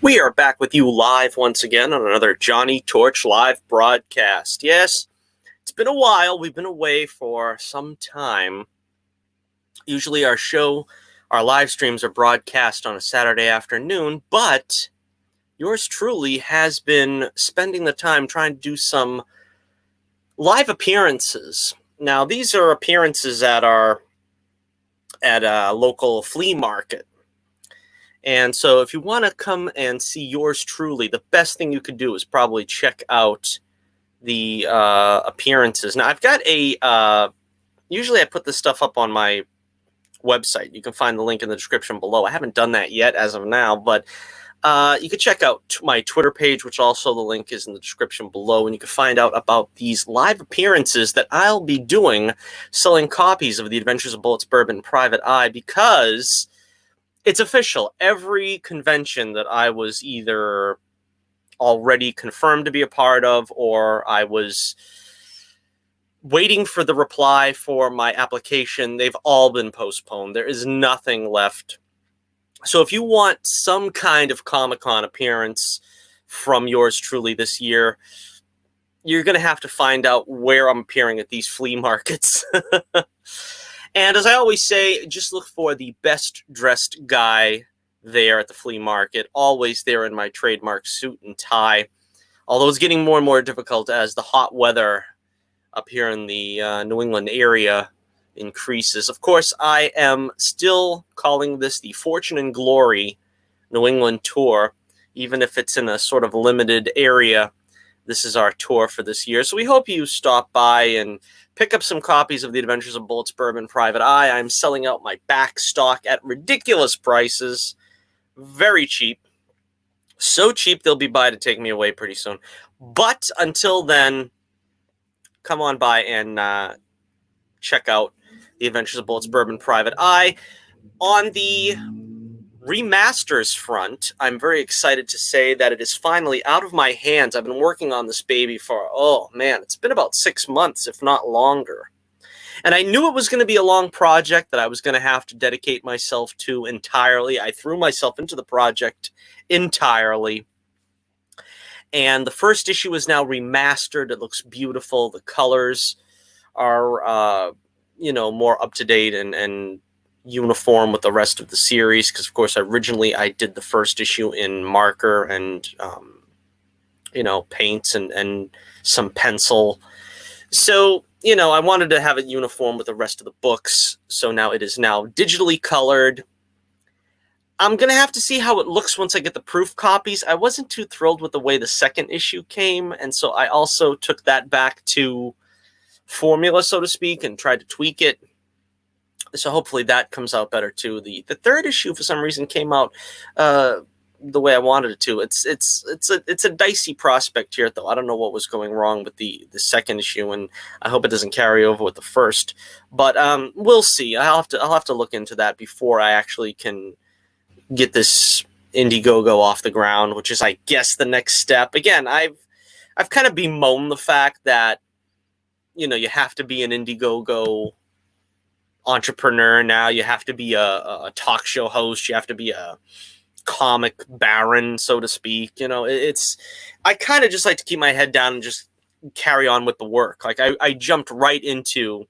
We are back with you live once again on another Johnny Torch live broadcast. Yes, it's been a while. We've been away for some time. Usually our live streams are broadcast on a Saturday afternoon, but yours truly has been spending the time trying to do some live appearances. Now, these are appearances at a local flea market. And so if you want to come and see yours truly, the best thing you could do is probably check out the appearances. Now, I've got usually I put this stuff up on my website. You can find the link in the description below. I haven't done that yet as of now, but you can check out my Twitter page, which also the link is in the description below, and you can find out about these live appearances that I'll be doing, selling copies of The Adventures of Bullets, Bourbon, Private Eye, because it's official. Every convention that I was either already confirmed to be a part of or I was waiting for the reply for my application, they've all been postponed. There is nothing left. So if you want some kind of Comic-Con appearance from yours truly this year, you're going to have to find out where I'm appearing at these flea markets. And as I always say, just look for the best-dressed guy there at the flea market, always there in my trademark suit and tie, although it's getting more and more difficult as the hot weather up here in the New England area increases. Of course, I am still calling this the Fortune and Glory New England Tour, even if it's in a sort of limited area. This is our tour for this year, so we hope you stop by and pick up some copies of The Adventures of Bullets, Bourbon, Private Eye. I'm selling out my back stock at ridiculous prices. Very cheap. So cheap they'll be by to take me away pretty soon. But until then, come on by and check out The Adventures of Bullets, Bourbon, Private Eye. On the remasters front, I'm very excited to say that it is finally out of my hands. I've been working on this baby for, it's been about 6 months, if not longer. And I knew it was going to be a long project that I was going to have to dedicate myself to entirely. I threw myself into the project entirely. And the first issue is now remastered. It looks beautiful. The colors are, more up to date and uniform with the rest of the series, because of course originally I did the first issue in marker and paints and some pencil, so I wanted to have it uniform with the rest of the books. So now it is now digitally colored. I'm gonna have to see how it looks once I get the proof copies. I wasn't too thrilled with the way the second issue came, and so I also took that back to formula, so to speak, and tried to tweak it. So hopefully that comes out better too. The third issue for some reason came out the way I wanted it to. It's a dicey prospect here, though. I don't know what was going wrong with the second issue, and I hope it doesn't carry over with the first. But we'll see. I'll have to look into that before I actually can get this Indiegogo off the ground, which is, I guess, the next step. Again, I've kind of bemoaned the fact that you have to be an Indiegogo entrepreneur now. You have to be a talk show host. You have to be a comic baron, so to speak. I kind of just like to keep my head down and just carry on with the work. Like I jumped right into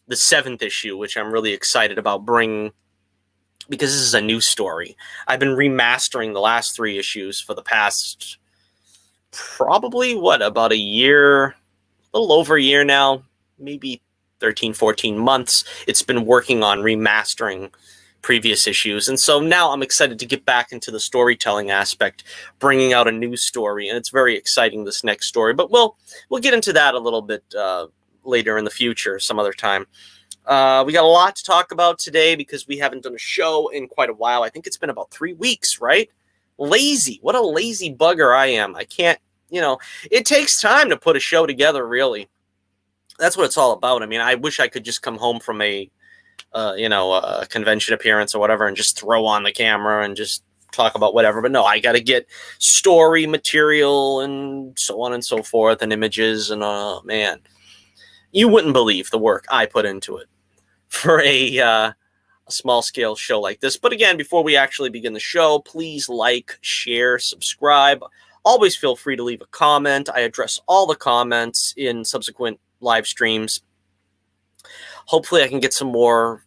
the 7th issue, which I'm really excited about bringing, because this is a new story. I've been remastering the last 3 issues for the past probably about a year, a little over a year now, maybe 13, 14 months. It's been working on remastering previous issues. And so now I'm excited to get back into the storytelling aspect, bringing out a new story. And it's very exciting, this next story. But we'll get into that a little bit later in the future, some other time. We got a lot to talk about today because we haven't done a show in quite a while. I think it's been about 3 weeks, right? Lazy. What a lazy bugger I am. I can't, it takes time to put a show together, really. That's what it's all about. I mean, I wish I could just come home from a convention appearance or whatever and just throw on the camera and just talk about whatever. But no, I got to get story material and so on and so forth and images. And man, you wouldn't believe the work I put into it for a a small-scale show like this. But again, before we actually begin the show, please like, share, subscribe. Always feel free to leave a comment. I address all the comments in subsequent live streams. Hopefully I can get some more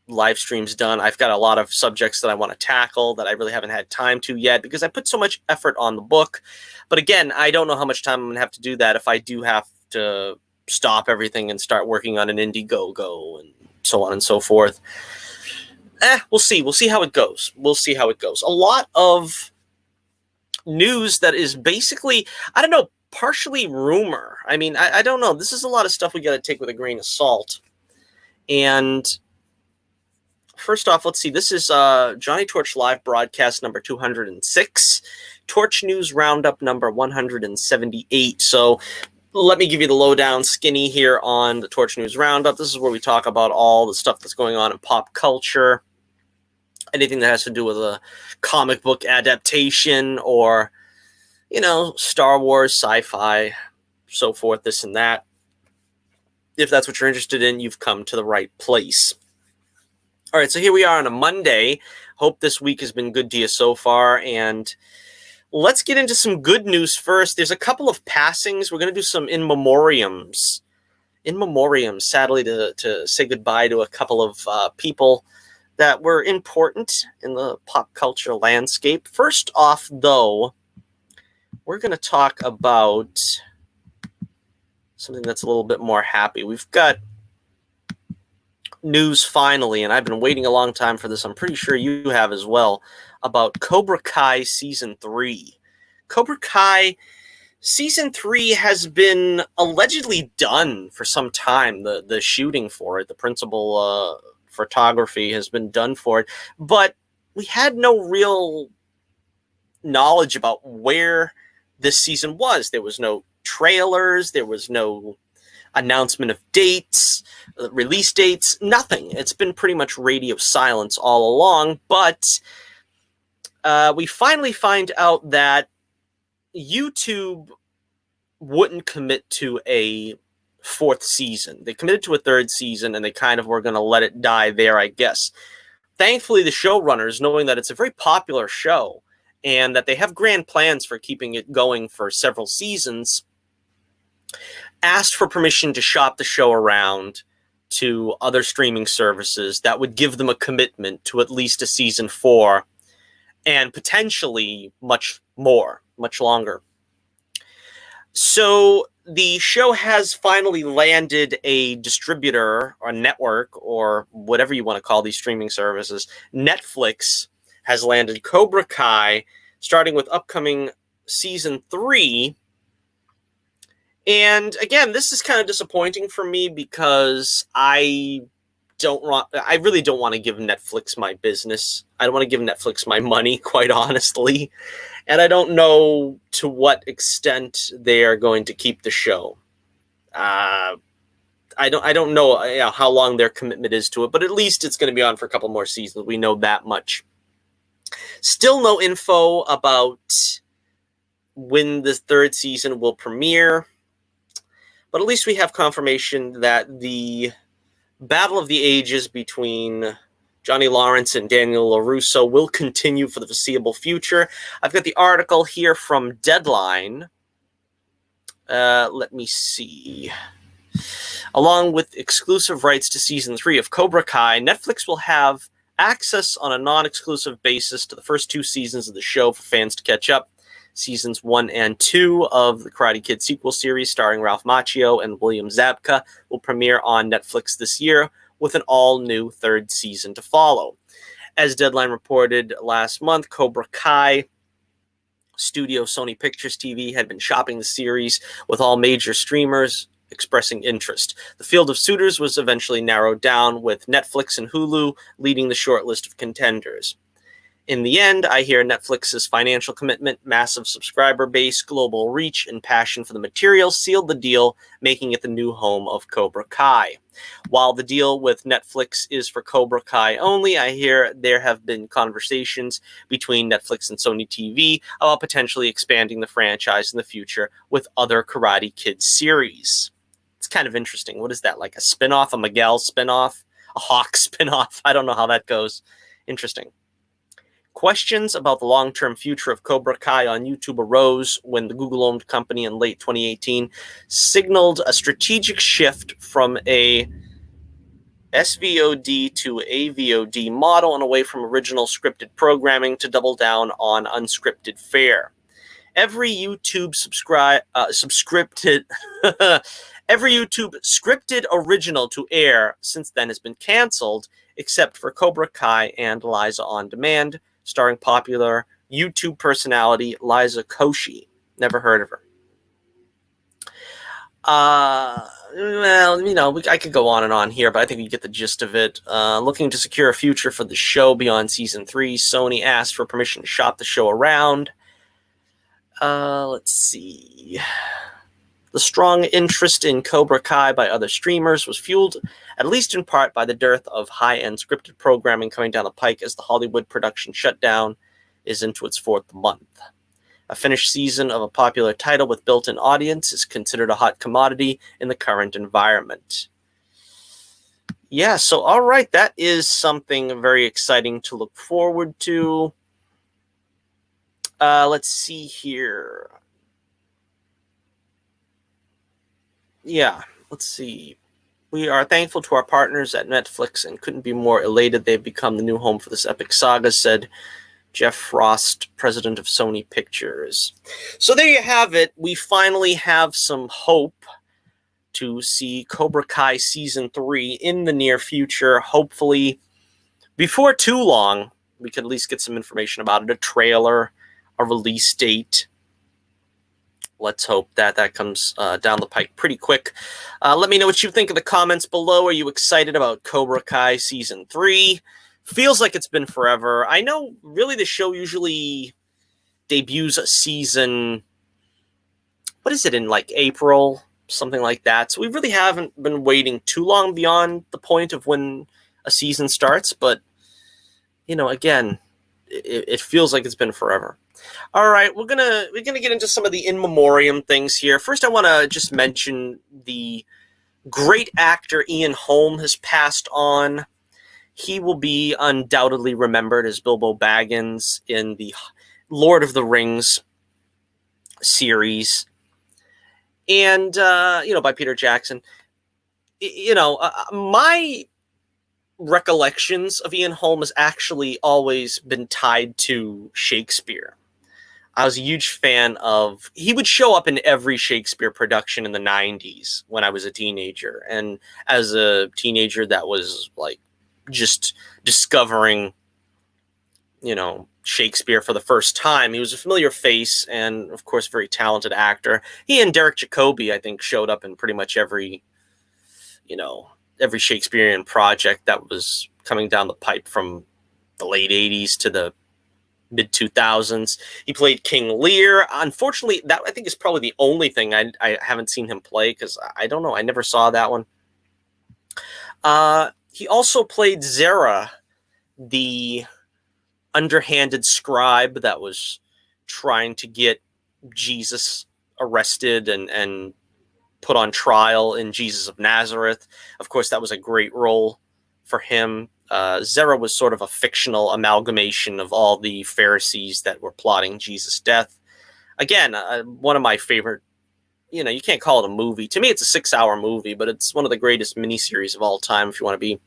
live streams done. I've got a lot of subjects that I want to tackle that I really haven't had time to yet because I put so much effort on the book. But again, I don't know how much time I'm going to have to do that if I do have to stop everything and start working on an Indiegogo and so on and so forth. We'll see. We'll see how it goes. We'll see how it goes. A lot of news that is basically, I don't know, partially rumor. I mean, I don't know. This is a lot of stuff we got to take with a grain of salt. And first off, let's see. This is Johnny Torch Live broadcast number 206, Torch News Roundup number 178. So let me give you the lowdown skinny here on the Torch News Roundup. This is where we talk about all the stuff that's going on in pop culture, anything that has to do with a comic book adaptation or, you know, Star Wars, sci-fi, so forth, this and that. If that's what you're interested in, you've come to the right place. All right, so here we are on a Monday. Hope this week has been good to you so far, and let's get into some good news first. There's a couple of passings. We're going to do some in memoriams. In memoriam, sadly, to say goodbye to a couple of people that were important in the pop culture landscape. First off, though, we're going to talk about something that's a little bit more happy. We've got news finally, and I've been waiting a long time for this. I'm pretty sure you have as well, about Cobra Kai Season 3. Cobra Kai Season 3 has been allegedly done for some time. The shooting for it, the principal photography has been done for it, but we had no real knowledge about where this season was. There was no trailers, there was no announcement of dates, release dates, nothing. It's been pretty much radio silence all along, but we finally find out that YouTube wouldn't commit to a fourth season. They committed to a third season, and they kind of were going to let it die there, I guess. Thankfully, the showrunners, knowing that it's a very popular show and that they have grand plans for keeping it going for several seasons, asked for permission to shop the show around to other streaming services that would give them a commitment to at least a season 4 and potentially much more, much longer. So the show has finally landed a distributor or network or whatever you want to call these streaming services. Netflix has landed Cobra Kai, starting with upcoming season 3. And again, this is kind of disappointing for me because I really don't want to give Netflix my business. I don't want to give Netflix my money, quite honestly. And I don't know to what extent they are going to keep the show. I don't know how long their commitment is to it, but at least it's going to be on for a couple more seasons. We know that much. Still no info about when the third season will premiere. But at least we have confirmation that the battle of the ages between Johnny Lawrence and Daniel LaRusso will continue for the foreseeable future. I've got the article here from Deadline. Let me see. Along with exclusive rights to Season 3 of Cobra Kai, Netflix will have access on a non-exclusive basis to the first 2 seasons of the show for fans to catch up. Seasons 1 and 2 of the Karate Kid sequel series starring Ralph Macchio and William Zabka will premiere on Netflix this year, with an all-new third season to follow. As Deadline reported last month, Cobra Kai studio Sony Pictures TV had been shopping the series with all major streamers expressing interest. The field of suitors was eventually narrowed down, with Netflix and Hulu leading the short list of contenders. In the end, I hear Netflix's financial commitment, massive subscriber base, global reach, and passion for the material sealed the deal, making it the new home of Cobra Kai. While the deal with Netflix is for Cobra Kai only, I hear there have been conversations between Netflix and Sony TV about potentially expanding the franchise in the future with other Karate Kid series. It's kind of interesting. What is that, like a spinoff, a Miguel spinoff? A Hawk spinoff. I don't know how that goes. Interesting. Questions about the long-term future of Cobra Kai on YouTube arose when the Google-owned company in late 2018 signaled a strategic shift from a SVOD to AVOD model and away from original scripted programming to double down on unscripted fare. Every YouTube every YouTube scripted original to air since then has been canceled, except for Cobra Kai and Liza on Demand, starring popular YouTube personality Liza Koshy. Never heard of her. Well, you know, I could go on and on here, but I think you get the gist of it. Looking to secure a future for the show beyond season 3, Sony asked for permission to shop the show around. Let's see. The strong interest in Cobra Kai by other streamers was fueled, at least in part, by the dearth of high-end scripted programming coming down the pike as the Hollywood production shutdown is into its 4th month. A finished season of a popular title with built-in audience is considered a hot commodity in the current environment. Yeah, so all right, that is something very exciting to look forward to. Let's see here. Yeah, let's see. We are thankful to our partners at Netflix and couldn't be more elated they've become the new home for this epic saga, said Jeff Frost, president of Sony Pictures. So there you have it. We finally have some hope to see Cobra Kai Season 3 in the near future. Hopefully, before too long, we can at least get some information about it, a trailer, a release date. Let's hope that that comes down the pike pretty quick. Let me know what you think in the comments below. Are you excited about Cobra Kai Season 3? Feels like it's been forever. I know, really, the show usually debuts a season, what is it, in like April? Something like that. So we really haven't been waiting too long beyond the point of when a season starts. But, you know, again, it feels like it's been forever. All right, we're gonna get into some of the in memoriam things here. First, I want to just mention the great actor Ian Holm has passed on. He will be undoubtedly remembered as Bilbo Baggins in the Lord of the Rings series, and you know, by Peter Jackson. You know, my recollections of Ian Holm has actually always been tied to Shakespeare. I was a huge fan of, he would show up in every Shakespeare production in the 90s when I was a teenager. And as a teenager that was like just discovering, you know, Shakespeare for the first time, he was a familiar face and, of course, very talented actor. He and Derek Jacobi, I think, showed up in pretty much every, you know, every Shakespearean project that was coming down the pipe from the late 80s to the mid-2000s. He played King Lear. Unfortunately, that I think is probably the only thing I haven't seen him play, because I don't know, I never saw that one. He also played Zera, the underhanded scribe that was trying to get Jesus arrested and put on trial in Jesus of Nazareth. Of course, that was a great role for him. Zera was sort of a fictional amalgamation of all the Pharisees that were plotting Jesus' death. Again, one of my favorite, you know, you can't call it a movie. To me, it's a 6-hour movie, but it's one of the greatest miniseries of all time, if you want to be,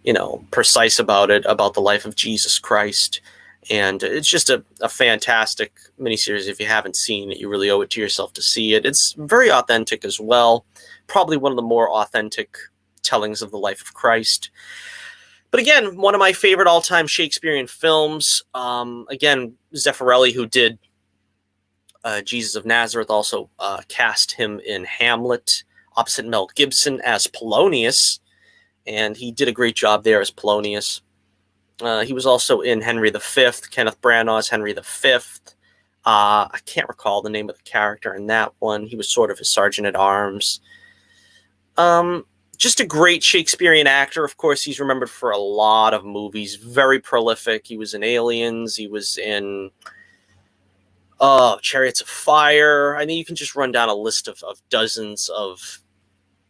you know, precise about it, about the life of Jesus Christ. And it's just a fantastic miniseries. If you haven't seen it, you really owe it to yourself to see it. It's very authentic as well. Probably one of the more authentic tellings of the life of Christ. But again, one of my favorite all-time Shakespearean films. Again, Zeffirelli, who did Jesus of Nazareth, also cast him in Hamlet, opposite Mel Gibson as Polonius. And he did a great job there as Polonius. He was also in Henry V, Kenneth Branagh's Henry V. I can't recall the name of the character in that one. He was sort of his sergeant-at-arms. Just a great Shakespearean actor. Of course, he's remembered for a lot of movies. Very prolific. He was in Aliens. He was in Chariots of Fire. I mean, you can just run down a list of dozens of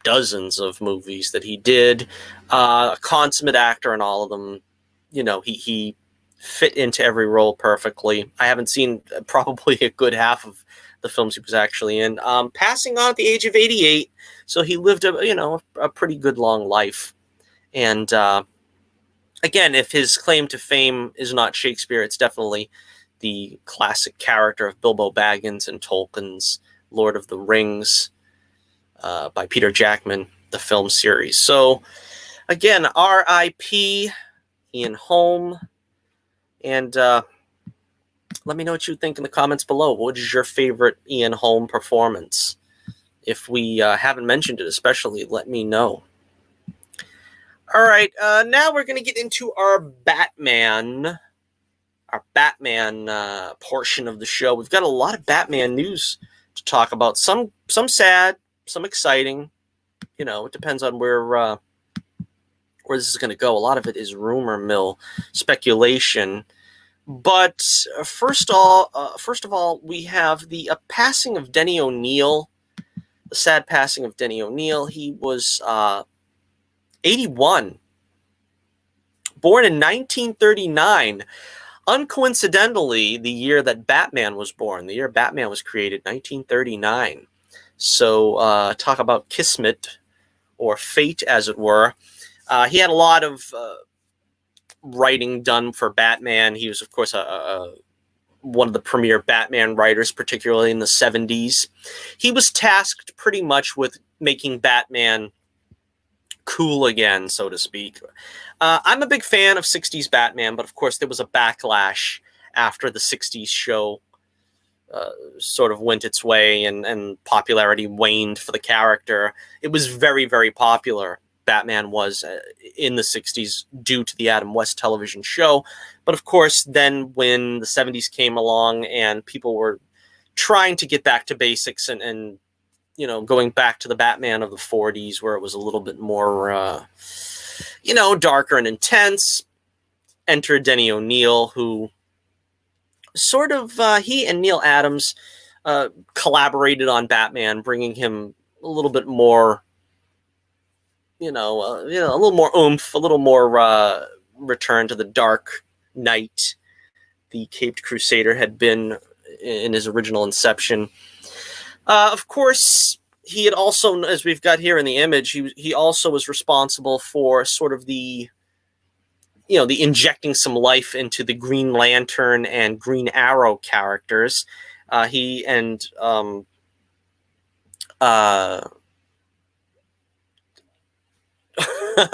dozens of movies that he did. A consummate actor in all of them. You know, he fit into every role perfectly. I haven't seen probably a good half of the films he was actually in. Passing on at the age of 88, so he lived a pretty good long life. And again, if his claim to fame is not Shakespeare, it's definitely the classic character of Bilbo Baggins in Tolkien's Lord of the Rings by Peter Jackman, the film series. So again, R.I.P. Ian Holm. And let me know what you think in the comments below. What is your favorite Ian Holm performance? If we haven't mentioned it especially, let me know. All right, now we're going to get into our Batman portion of the show. We've got a lot of Batman news to talk about. Some sad, some exciting. You know, it depends on where this is going to go. A lot of it is rumor mill speculation. But first of all, we have the passing of Denny O'Neil, the sad passing of Denny O'Neil. He was 81, born in 1939. Uncoincidentally, the year that Batman was born, the year Batman was created, 1939. So talk about kismet, or fate, as it were. He had a lot of writing done for Batman. He was, of course, one of the premier Batman writers, particularly in the 70s. He was tasked pretty much with making Batman cool again, so to speak. I'm a big fan of 60s Batman, but of course there was a backlash after the 60s show sort of went its way and popularity waned for the character. It was very, very popular, Batman was, in the 60s due to the Adam West television show. But of course, then when the 70s came along and people were trying to get back to basics and you know, going back to the Batman of the 40s, where it was a little bit more, you know, darker and intense, entered Denny O'Neil, who sort of, he and Neil Adams collaborated on Batman, bringing him a little bit more, a little more oomph, a little more return to the Dark Knight the Caped Crusader had been in his original inception. Of course, he had also, as we've got here in the image, he also was responsible for sort of the injecting some life into the Green Lantern and Green Arrow characters. He and my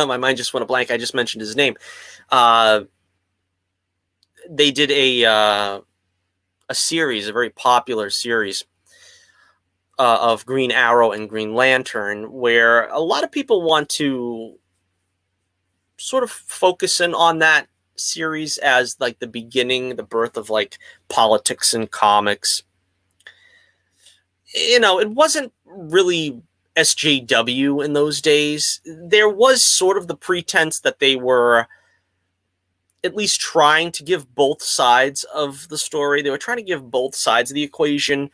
mind just went a blank. I just mentioned his name. They did a series, a very popular series of Green Arrow and Green Lantern, where a lot of people want to sort of focus in on that series as like the beginning, the birth of like politics and comics. You know, it wasn't really SJW in those days. There was sort of the pretense that they were at least trying to give both sides of the story. They were trying to give both sides of the equation.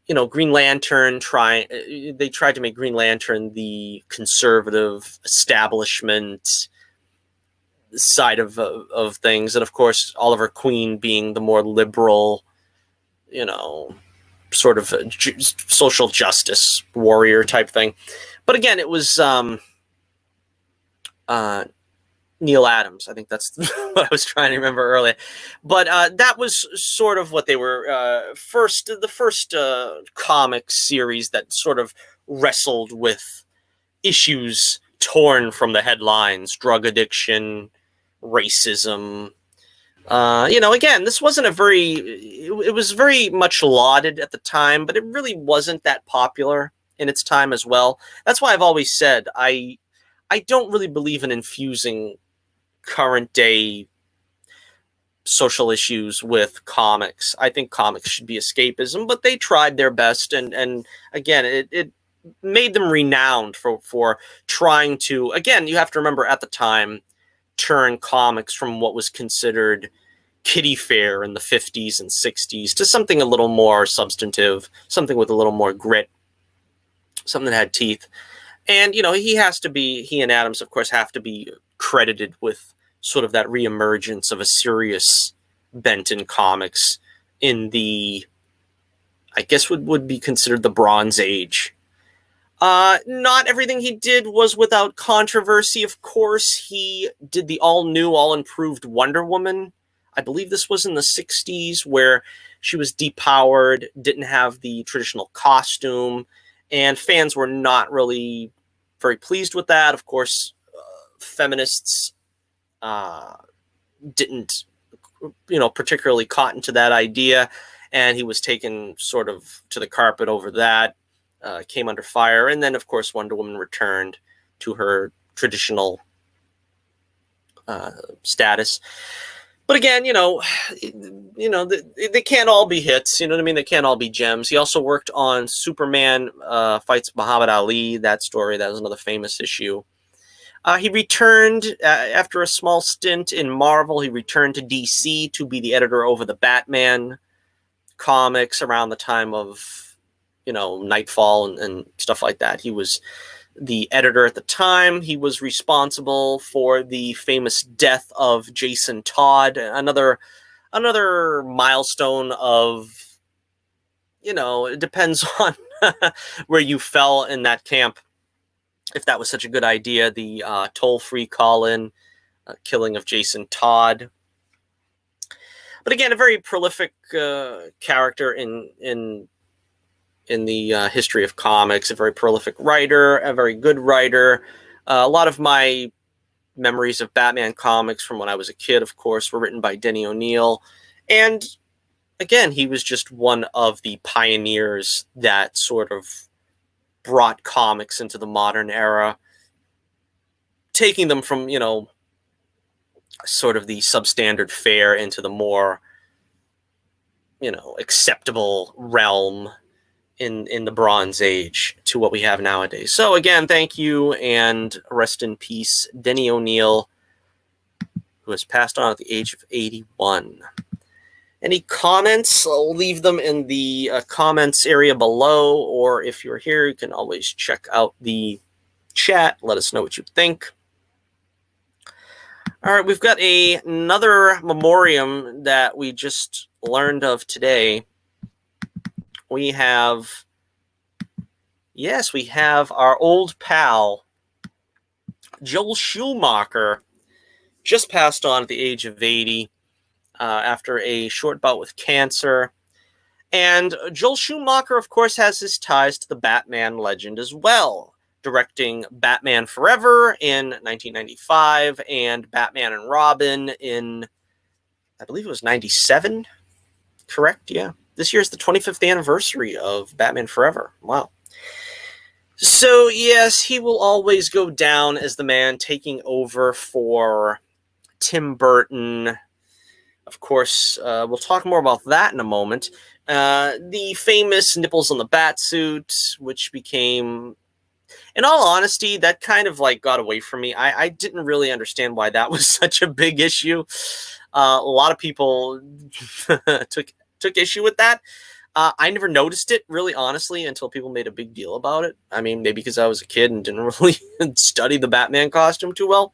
You know, Green Lantern, they tried to make Green Lantern the conservative establishment side of things. And of course, Oliver Queen being the more liberal, sort of social justice warrior type thing. But again, it was Neil Adams. I think that's what I was trying to remember earlier. But that was sort of what they were the first comic series that sort of wrestled with issues torn from the headlines: drug addiction, racism. Again, this wasn't it was very much lauded at the time, but it really wasn't that popular in its time as well. That's why I've always said I don't really believe in infusing current day social issues with comics. I think comics should be escapism, but they tried their best, and again, it made them renowned for trying to, again, you have to remember at the time, turn comics from what was considered kiddie fare in the 50s and 60s to something a little more substantive, something with a little more grit, something that had teeth. And, he and Adams, of course, have to be credited with sort of that reemergence of a serious bent in comics in the, I guess would be considered the Bronze Age. Not everything he did was without controversy, of course. He did the all-new, all-improved Wonder Woman. I believe this was in the 60s, where she was depowered, didn't have the traditional costume, and fans were not really very pleased with that. Of course, feminists didn't, particularly cotton to that idea, and he was taken sort of to the carpet over that, came under fire, and then, of course, Wonder Woman returned to her traditional status. But again, they can't all be hits. You know what I mean? They can't all be gems. He also worked on Superman Fights Muhammad Ali. That story, that was another famous issue. He returned after a small stint in Marvel. He returned to DC to be the editor over the Batman comics around the time of, Nightfall and stuff like that. He was the editor at the time. He was responsible for the famous death of Jason Todd, another milestone of, it depends on where you fell in that camp, if that was such a good idea. The toll-free call-in killing of Jason Todd. But again, a very prolific character in the history of comics, a very prolific writer, a very good writer. A lot of my memories of Batman comics from when I was a kid, of course, were written by Denny O'Neil. And again, he was just one of the pioneers that sort of brought comics into the modern era, taking them from, sort of the substandard fare into the more, acceptable realm in the Bronze Age to what we have nowadays. So again, thank you, and rest in peace, Denny O'Neil, who has passed on at the age of 81. Any comments? I'll leave them in the comments area below, or if you're here, you can always check out the chat. Let us know what you think. All right, we've got another memoriam that we just learned of today. We have our old pal, Joel Schumacher, just passed on at the age of 80 after a short bout with cancer. And Joel Schumacher, of course, has his ties to the Batman legend as well, directing Batman Forever in 1995 and Batman and Robin in, I believe it was 97, correct? Yeah. This year's the 25th anniversary of Batman Forever. Wow. So, yes, he will always go down as the man taking over for Tim Burton. Of course, we'll talk more about that in a moment. The famous nipples on the Batsuit, which became, in all honesty, that kind of got away from me. I didn't really understand why that was such a big issue. A lot of people took issue with that. I never noticed it, really, honestly, until people made a big deal about it. I mean, maybe because I was a kid and didn't really study the Batman costume too well.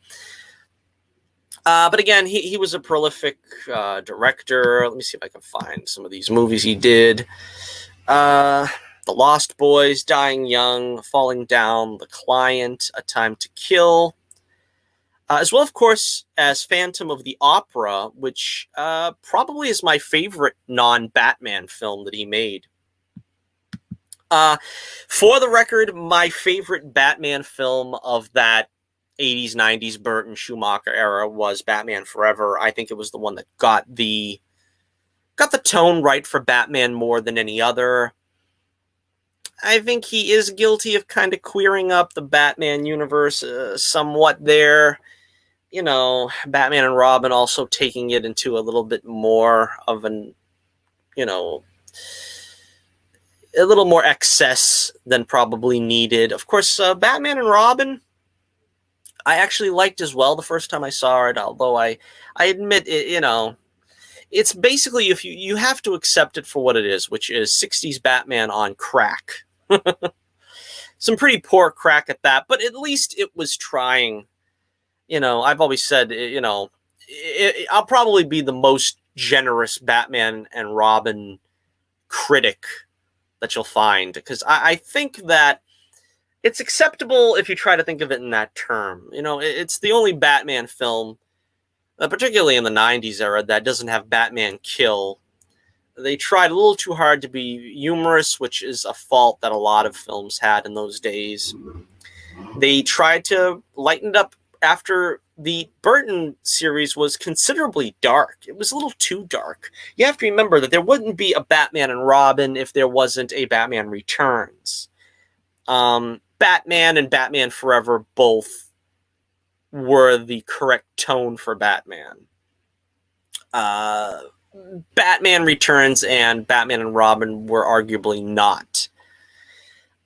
But again, he was a prolific director. Let me see if I can find some of these movies he did. The Lost Boys, Dying Young, Falling Down, The Client, A Time to Kill. As well, of course, as Phantom of the Opera, which probably is my favorite non-Batman film that he made. For the record, my favorite Batman film of that 80s, 90s Burton Schumacher era was Batman Forever. I think it was the one that got the tone right for Batman more than any other. I think he is guilty of kind of queering up the Batman universe somewhat there. Batman and Robin also taking it into a little bit more of a little more excess than probably needed. Of course, Batman and Robin, I actually liked as well the first time I saw it, although I admit it, it's basically, if you have to accept it for what it is, which is 60s Batman on crack. some pretty poor crack at that, but at least it was trying. I've always said, I'll probably be the most generous Batman and Robin critic that you'll find, because I think that it's acceptable if you try to think of it in that term. It's the only Batman film, particularly in the 90s era, that doesn't have Batman kill. They tried a little too hard to be humorous, which is a fault that a lot of films had in those days. They tried to lighten it up after the Burton series was considerably dark. It was a little too dark. You have to remember that there wouldn't be a Batman and Robin if there wasn't a Batman Returns. Batman and Batman Forever both were the correct tone for Batman. Batman Returns and Batman and Robin were arguably not.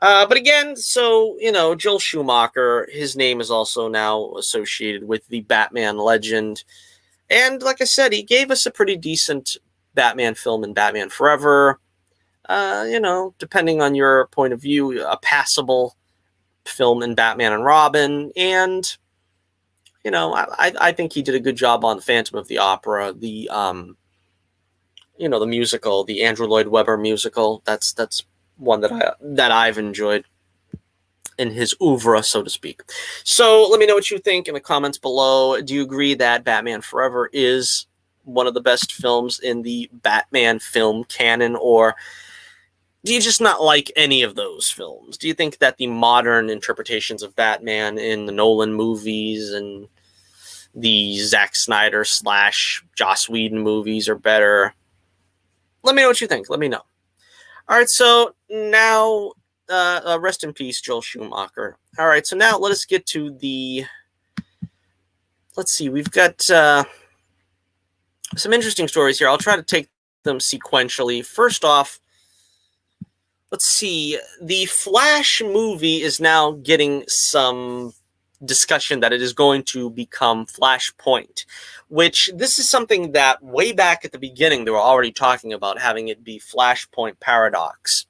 But again, so, Joel Schumacher, his name is also now associated with the Batman legend. And like I said, he gave us a pretty decent Batman film in Batman Forever. Depending on your point of view, a passable film in Batman and Robin. And, I think he did a good job on Phantom of the Opera, the musical, the Andrew Lloyd Webber musical. That's one that I've enjoyed in his oeuvre, so to speak. So let me know what you think in the comments below. Do you agree that Batman Forever is one of the best films in the Batman film canon, or do you just not like any of those films? Do you think that the modern interpretations of Batman in the Nolan movies and the Zack Snyder / Joss Whedon movies are better? Let me know what you think. Let me know. All right, so now, rest in peace, Joel Schumacher. All right, so now let us get to the, let's see, we've got some interesting stories here. I'll try to take them sequentially. First off, let's see, the Flash movie is now getting some discussion that it is going to become Flashpoint, which this is something that way back at the beginning they were already talking about, having it be Flashpoint Paradox.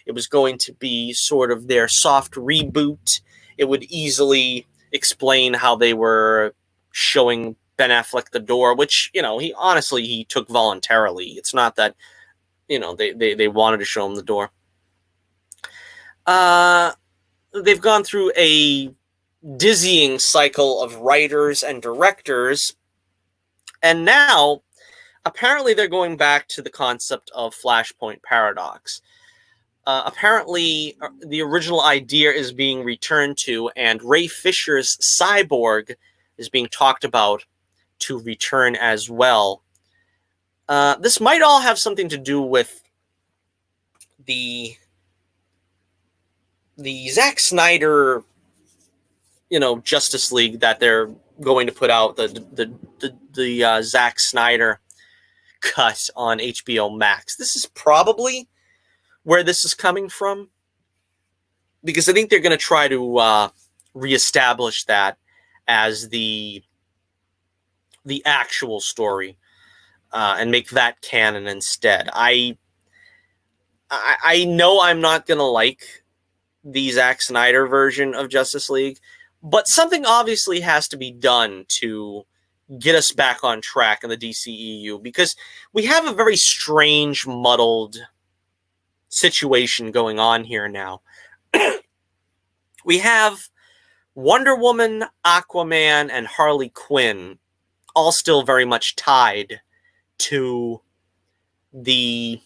It was going to be sort of their soft reboot. It would easily explain how they were showing Ben Affleck the door, which, he took voluntarily. It's not that, they wanted to show him the door. They've gone through a dizzying cycle of writers and directors, and now apparently they're going back to the concept of Flashpoint Paradox. Apparently the original idea is being returned to, and Ray Fisher's Cyborg is being talked about to return as well. This might all have something to do with the Zack Snyder Justice League that they're going to put out, the Zack Snyder cut on HBO Max. This is probably where this is coming from, because I think they're going to try to reestablish that as the actual story and make that canon instead. I know I'm not going to like the Zack Snyder version of Justice League, but something obviously has to be done to get us back on track in the DCEU, because we have a very strange, muddled situation going on here now. We have Wonder Woman, Aquaman, and Harley Quinn all still very much tied to the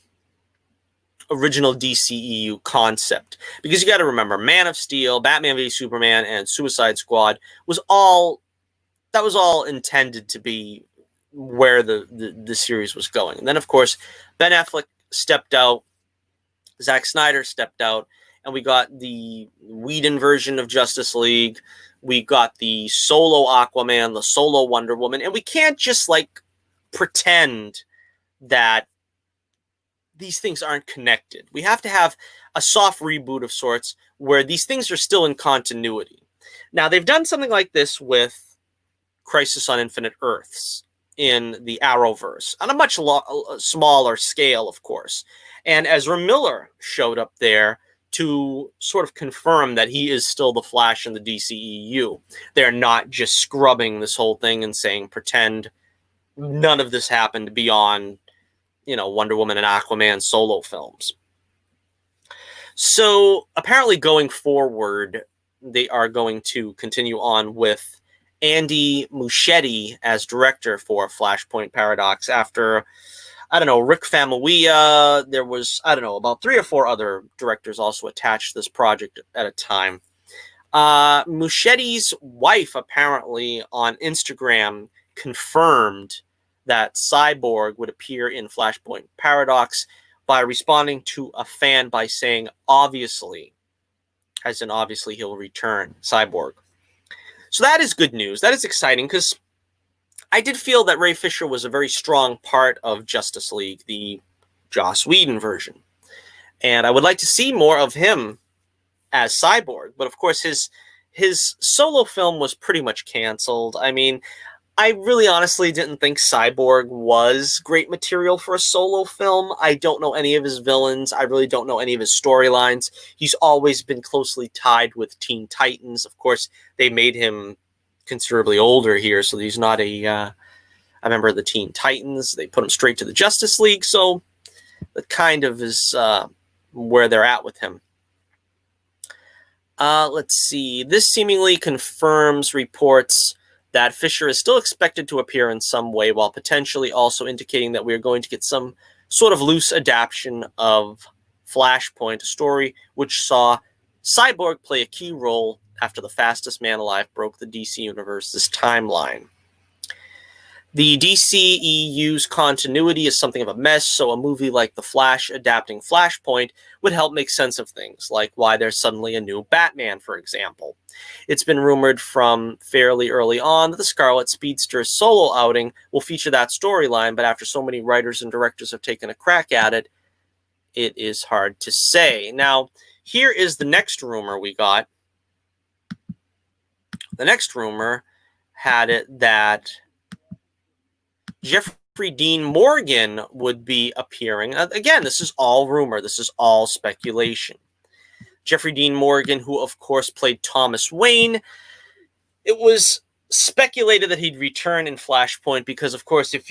original DCEU concept, because you got to remember, Man of Steel, Batman v Superman, and Suicide Squad was all intended to be where the series was going. And then, of course, Ben Affleck stepped out, Zack Snyder stepped out, and we got the Whedon version of Justice League. We got the solo Aquaman, the solo Wonder Woman, and we can't just pretend that these things aren't connected. We have to have a soft reboot of sorts where these things are still in continuity. Now, they've done something like this with Crisis on Infinite Earths in the Arrowverse, on a much smaller scale, of course. And Ezra Miller showed up there to sort of confirm that he is still the Flash in the DCEU. They're not just scrubbing this whole thing and saying, pretend none of this happened beyond, Wonder Woman and Aquaman solo films. So apparently going forward, they are going to continue on with Andy Muschietti as director for Flashpoint Paradox after, Rick Famuyiwa. There was, about 3 or 4 other directors also attached to this project at a time. Muschietti's wife apparently on Instagram confirmed that Cyborg would appear in Flashpoint Paradox by responding to a fan by saying, obviously, as in obviously he'll return, Cyborg. So that is good news. That is exciting because I did feel that Ray Fisher was a very strong part of Justice League, the Joss Whedon version. And I would like to see more of him as Cyborg. But of course, his solo film was pretty much canceled. I mean, I really honestly didn't think Cyborg was great material for a solo film. I don't know any of his villains. I really don't know any of his storylines. He's always been closely tied with Teen Titans. Of course, they made him considerably older here, so he's not a member of the Teen Titans. They put him straight to the Justice League, so that kind of is where they're at with him. Let's see. This seemingly confirms reports that Fisher is still expected to appear in some way, while potentially also indicating that we are going to get some sort of loose adaptation of Flashpoint, a story which saw Cyborg play a key role after the fastest man alive broke the DC Universe's timeline. The DCEU's continuity is something of a mess, so a movie like The Flash adapting Flashpoint would help make sense of things, like why there's suddenly a new Batman, for example. It's been rumored from fairly early on that the Scarlet Speedster solo outing will feature that storyline, but after so many writers and directors have taken a crack at it, it is hard to say. Now, here is the next rumor we got. The next rumor had it that Jeffrey Dean Morgan would be appearing. Again, this is all rumor. This is all speculation. Jeffrey Dean Morgan, who of course played Thomas Wayne, it was speculated that he'd return in Flashpoint because, of course, if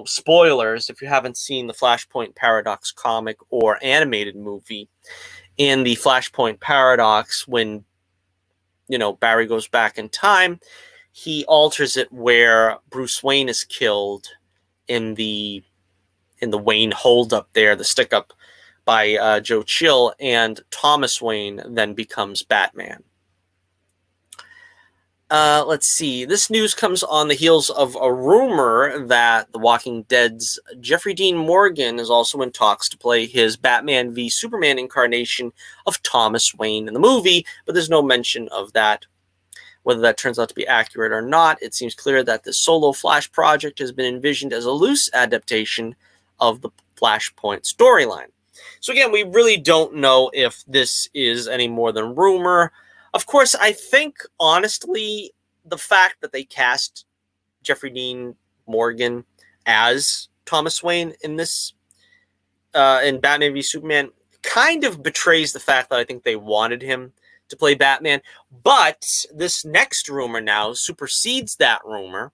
spoilers, if you haven't seen the Flashpoint Paradox comic or animated movie, in the Flashpoint Paradox, when, Barry goes back in time, he alters it where Bruce Wayne is killed in the Wayne holdup there, the stick-up by Joe Chill, and Thomas Wayne then becomes Batman. Let's see. This news comes on the heels of a rumor that The Walking Dead's Jeffrey Dean Morgan is also in talks to play his Batman v Superman incarnation of Thomas Wayne in the movie, but there's no mention of that. Whether that turns out to be accurate or not, it seems clear that the solo Flash project has been envisioned as a loose adaptation of the Flashpoint storyline. So again, we really don't know if this is any more than rumor. Of course, I think, honestly, the fact that they cast Jeffrey Dean Morgan as Thomas Wayne in this, in Batman v Superman, kind of betrays the fact that I think they wanted him to play Batman. But this next rumor now supersedes that rumor,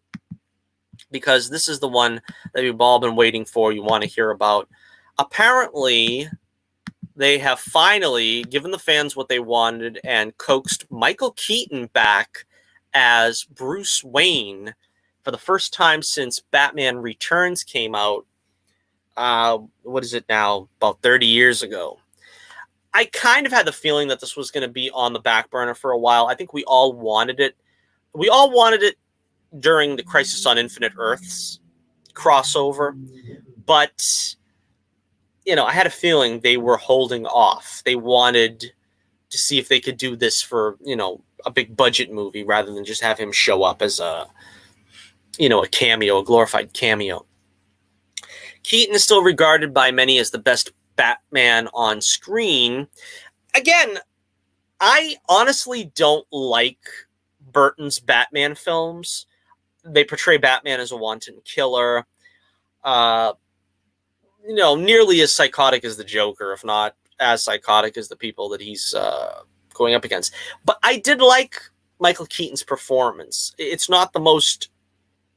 because this is the one that we've all been waiting for, you want to hear about. Apparently, they have finally given the fans what they wanted and coaxed Michael Keaton back as Bruce Wayne for the first time since Batman Returns came out. What is it now? About 30 years ago. I kind of had the feeling that this was going to be on the back burner for a while. I think we all wanted it. We all wanted it during the Crisis on Infinite Earths crossover. But, I had a feeling they were holding off. They wanted to see if they could do this for, a big budget movie rather than just have him show up as a cameo, a glorified cameo. Keaton is still regarded by many as the best Batman on screen. Again, I honestly don't like Burton's Batman films. They portray Batman as a wanton killer. Nearly as psychotic as the Joker, if not as psychotic as the people that he's going up against. But I did like Michael Keaton's performance. It's not the most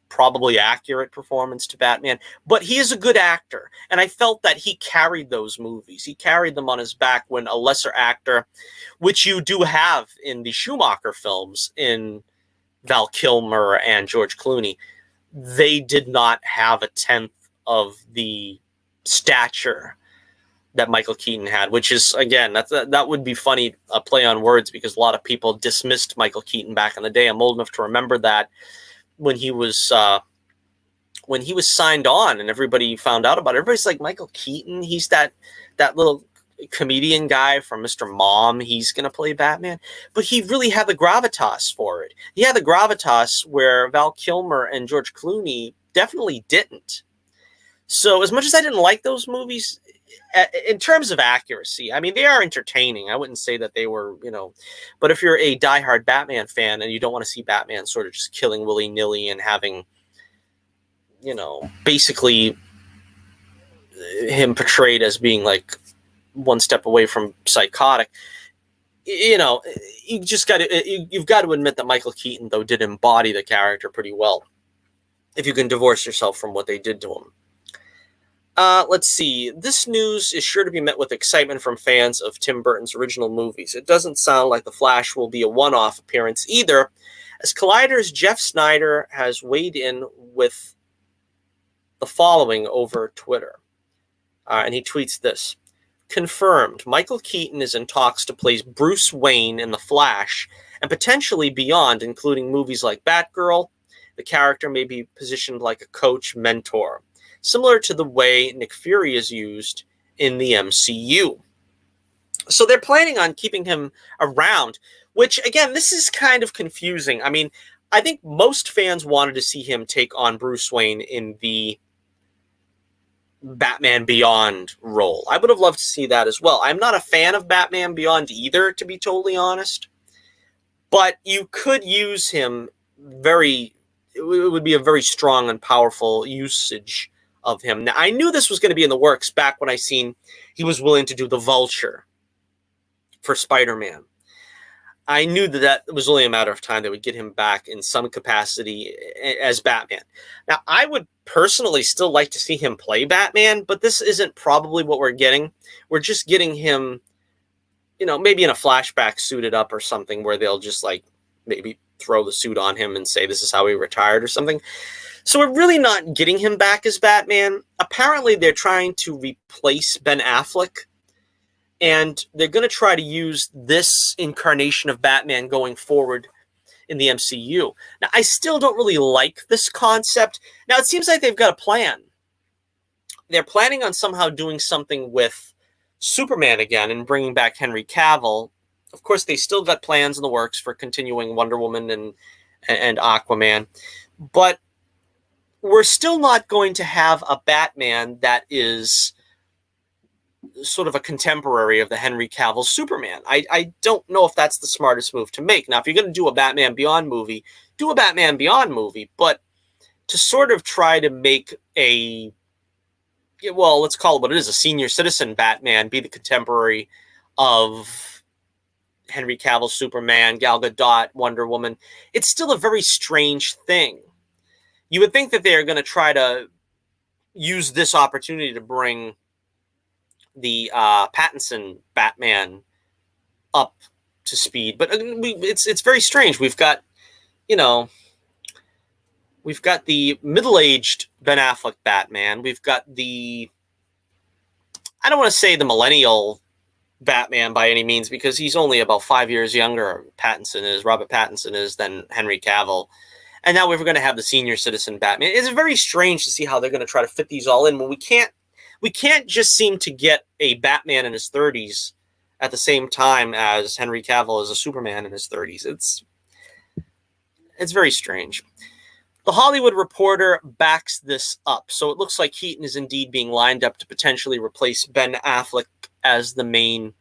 probably accurate performance to Batman, but he is a good actor, and I felt that he carried those movies. He carried them on his back when a lesser actor, which you do have in the Schumacher films, in Val Kilmer and George Clooney, they did not have a tenth of the stature that Michael Keaton had, which is, again, that would be funny, a play on words, because a lot of people dismissed Michael Keaton back in the day. I'm old enough to remember that when he was signed on and everybody found out about it, everybody's like, Michael Keaton, he's that little comedian guy from Mr. Mom, he's going to play Batman. But he really had the gravitas for it. He had the gravitas where Val Kilmer and George Clooney definitely didn't. So as much as I didn't like those movies, in terms of accuracy, I mean, they are entertaining. I wouldn't say that they were, but if you're a diehard Batman fan and you don't want to see Batman sort of just killing willy-nilly and having, basically him portrayed as being like one step away from psychotic, you've got to admit that Michael Keaton, though, did embody the character pretty well, if you can divorce yourself from what they did to him. Let's see. This news is sure to be met with excitement from fans of Tim Burton's original movies. It doesn't sound like The Flash will be a one-off appearance either, as Collider's Jeff Snyder has weighed in with the following over Twitter. And he tweets this: confirmed, Michael Keaton is in talks to play Bruce Wayne in The Flash, and potentially beyond, including movies like Batgirl. The character may be positioned like a coach mentor, similar to the way Nick Fury is used in the MCU. So they're planning on keeping him around, which, again, this is kind of confusing. I mean, I think most fans wanted to see him take on Bruce Wayne in the Batman Beyond role. I would have loved to see that as well. I'm not a fan of Batman Beyond either, to be totally honest, but you could use him it would be a very strong and powerful usage of him. Now, I knew this was going to be in the works back when I seen he was willing to do the Vulture for Spider-Man. I knew that it was only a matter of time they would get him back in some capacity as Batman. Now, I would personally still like to see him play Batman, but this isn't probably what we're getting. We're just getting him, maybe in a flashback suited up or something, where they'll just maybe throw the suit on him and say this is how he retired or something. So we're really not getting him back as Batman. Apparently, they're trying to replace Ben Affleck, and they're going to try to use this incarnation of Batman going forward in the MCU. Now, I still don't really like this concept. Now, it seems like they've got a plan. They're planning on somehow doing something with Superman again and bringing back Henry Cavill. Of course, they still got plans in the works for continuing Wonder Woman and Aquaman, but we're still not going to have a Batman that is sort of a contemporary of the Henry Cavill Superman. I don't know if that's the smartest move to make. Now, if you're going to do a Batman Beyond movie, do a Batman Beyond movie, but to sort of try to make let's call it what it is, a senior citizen Batman, be the contemporary of Henry Cavill Superman, Gal Gadot, Wonder Woman, it's still a very strange thing. You would think that they're going to try to use this opportunity to bring the Pattinson Batman up to speed, but it's very strange. We've got the middle-aged Ben Affleck Batman. We've got I don't want to say the millennial Batman by any means, because he's only about 5 years younger. Robert Pattinson is than Henry Cavill. And now we're going to have the senior citizen Batman. It's very strange to see how they're going to try to fit these all in when we can't just seem to get a Batman in his 30s at the same time as Henry Cavill as a Superman in his 30s. It's very strange. The Hollywood Reporter backs this up. So it looks like Keaton is indeed being lined up to potentially replace Ben Affleck as the main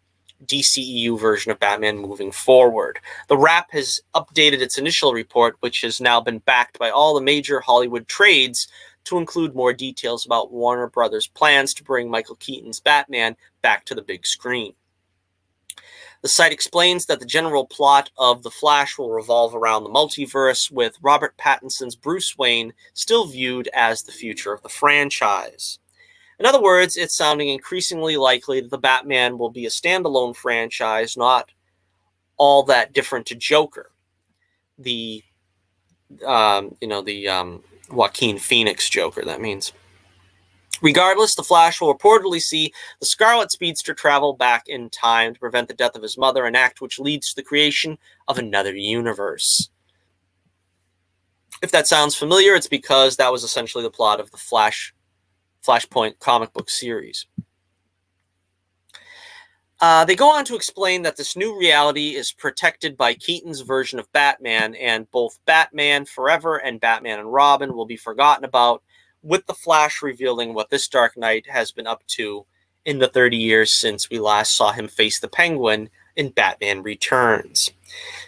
DCEU version of Batman moving forward. The Wrap has updated its initial report, which has now been backed by all the major Hollywood trades, to include more details about Warner Brothers' plans to bring Michael Keaton's Batman back to the big screen. The site explains that the general plot of The Flash will revolve around the multiverse, with Robert Pattinson's Bruce Wayne still viewed as the future of the franchise. In other words, it's sounding increasingly likely that the Batman will be a standalone franchise, not all that different to Joker, the Joaquin Phoenix Joker, that means. Regardless, the Flash will reportedly see the Scarlet Speedster travel back in time to prevent the death of his mother, an act which leads to the creation of another universe. If that sounds familiar, it's because that was essentially the plot of the Flashpoint comic book series. They go on to explain that this new reality is protected by Keaton's version of Batman, and both Batman Forever and Batman and Robin will be forgotten about, with the Flash revealing what this Dark Knight has been up to in the 30 years since we last saw him face the Penguin in Batman Returns.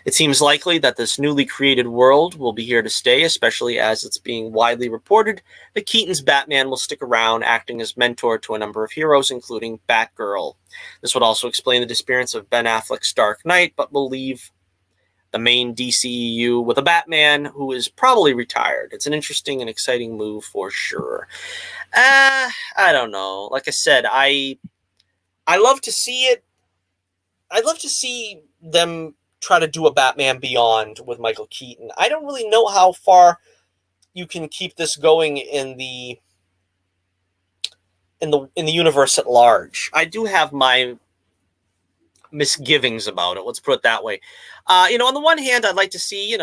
It seems likely that this newly created world will be here to stay, especially as it's being widely reported that Keaton's Batman will stick around, acting as mentor to a number of heroes, including Batgirl. This would also explain the disappearance of Ben Affleck's Dark Knight, but will leave the main DCEU with a Batman who is probably retired. It's an interesting and exciting move for sure. I don't know. Like I said, I love to see it. I'd love to see them try to do a Batman Beyond with Michael Keaton. I don't really know how far you can keep this going in the universe at large. I do have my misgivings about it. Let's put it that way. On the one hand, I'd like to see,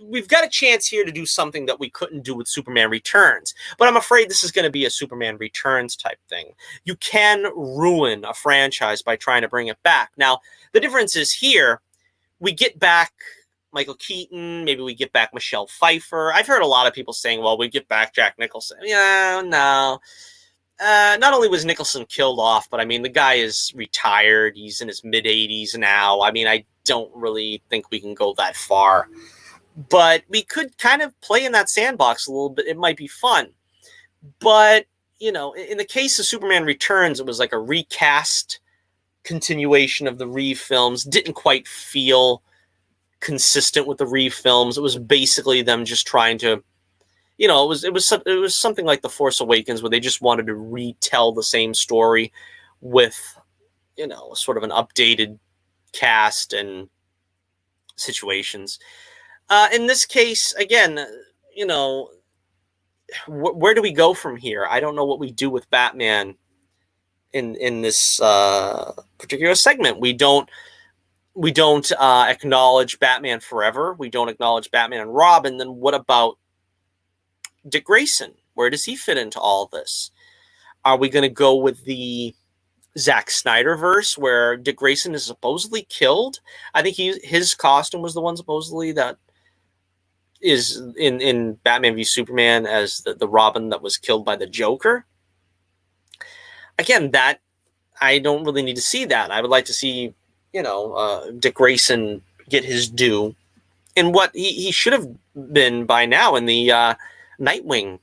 we've got a chance here to do something that we couldn't do with Superman Returns, but I'm afraid this is going to be a Superman Returns type thing. You can ruin a franchise by trying to bring it back. Now, the difference is here, we get back Michael Keaton, maybe we get back Michelle Pfeiffer. I've heard a lot of people saying, well, we get back Jack Nicholson. Yeah, no. Not only was Nicholson killed off, but I mean, the guy is retired. He's in his mid-80s now. I mean, I don't really think we can go that far. But we could kind of play in that sandbox a little bit. It might be fun. But, in the case of Superman Returns, it was like a recast continuation of the Reeve films. Didn't quite feel consistent with the Reeve films. It was basically them just trying to, it was something like The Force Awakens, where they just wanted to retell the same story with, sort of an updated cast and situations. In this case, again, where do we go from here? I don't know what we do with Batman in this particular segment. We don't acknowledge Batman Forever. We don't acknowledge Batman and Robin. Then what about Dick Grayson? Where does he fit into all this? Are we going to go with the Zack Snyder verse, where Dick Grayson is supposedly killed? I think his costume was the one supposedly that is in Batman v Superman as the Robin that was killed by the Joker. Again, that I don't really need to see that. I would like to see, Dick Grayson get his due in what he should have been by now in the Nightwing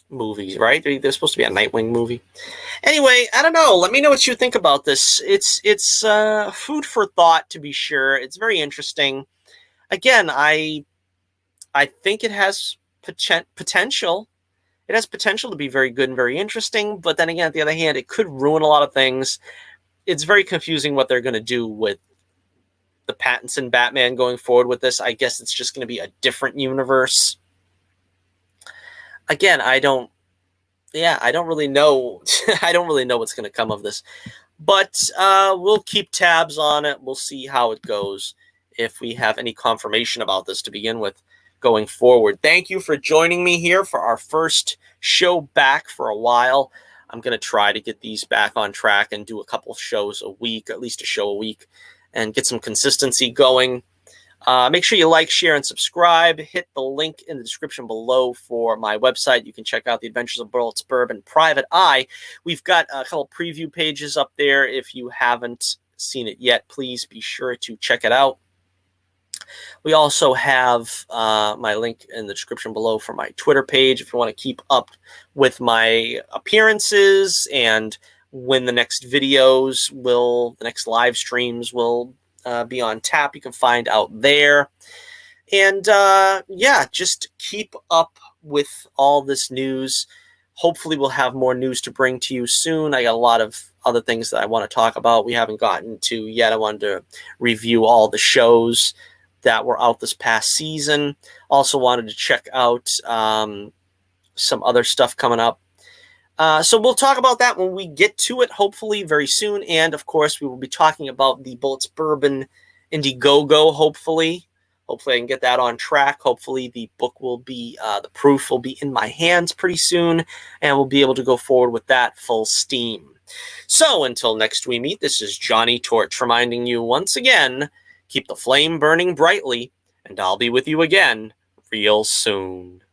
movies, right? There's supposed to be a Nightwing movie. Anyway, I don't know. Let me know what you think about this. It's food for thought, to be sure. It's very interesting. Again, I think it has potential. It has potential to be very good and very interesting, but then again, on the other hand, it could ruin a lot of things. It's very confusing what they're going to do with the Pattinson Batman going forward with this. I guess it's just going to be a different universe. Again, I don't really know. I don't really know what's going to come of this, but we'll keep tabs on it. We'll see how it goes if we have any confirmation about this to begin with going forward. Thank you for joining me here for our first show back for a while. I'm going to try to get these back on track and do a couple shows a week, at least a show a week, and get some consistency going. Make sure you like, share, and subscribe. Hit the link in the description below for my website. You can check out The Adventures of Bullets, Burb, and Private Eye. We've got a couple preview pages up there. If you haven't seen it yet, please be sure to check it out. We also have my link in the description below for my Twitter page if you want to keep up with my appearances and when the next videos the next live streams will be on tap. You can find out there. And yeah, just keep up with all this news. Hopefully we'll have more news to bring to you soon. I got a lot of other things that I want to talk about we haven't gotten to yet. I wanted to review all the shows that were out this past season. Also wanted to check out some other stuff coming up. So we'll talk about that when we get to it, hopefully very soon. And, of course, we will be talking about the Bullets Bourbon Indiegogo, hopefully. Hopefully I can get that on track. Hopefully the book will be, the proof will be in my hands pretty soon, and we'll be able to go forward with that full steam. So until next we meet, this is Johnny Torch reminding you once again, keep the flame burning brightly, and I'll be with you again real soon.